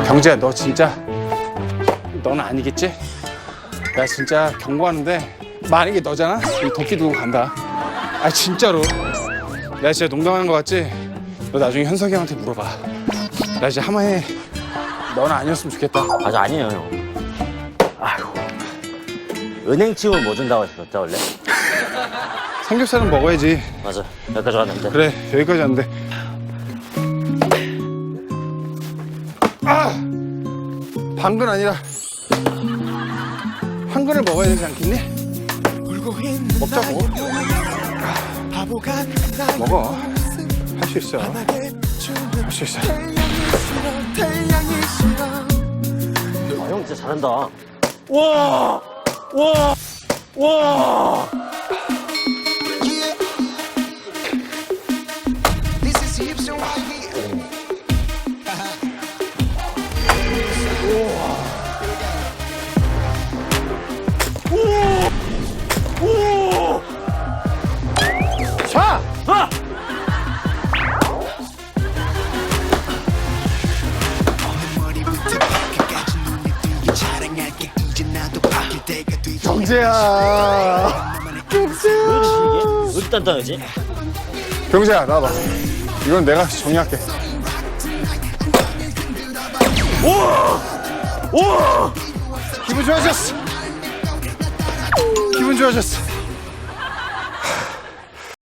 경재야, 너 진짜 너는 아니겠지? 나 진짜 경고하는데 만약에 너잖아? 이 도끼 들고 간다. 아 진짜로. 내가 진짜 농담하는 거 같지? 너 나중에 현석이 형한테 물어봐. 나 진짜 한마디 너는 아니었으면 좋겠다. 맞아, 아니에요, 형. 아이고. 은행 치고는 뭐 준다고 하셨었죠, 원래? 삼겹살은 먹어야지. 맞아, 여기까지 왔는데. 그래, 여기까지 왔는데. 아! 방근 아니라 황근을 먹어야 되지 않겠니? 먹자고. 먹어. 할 수 있어. 할 수 있어. 아, 형 진짜 잘한다. 와! 와! 와! 자! 아! 경재야. 왜 이렇게 단단하지? 경재야, 나와봐. 이건 내가 정리할게. 오! 기분 좋아졌어. 기분 좋아졌어.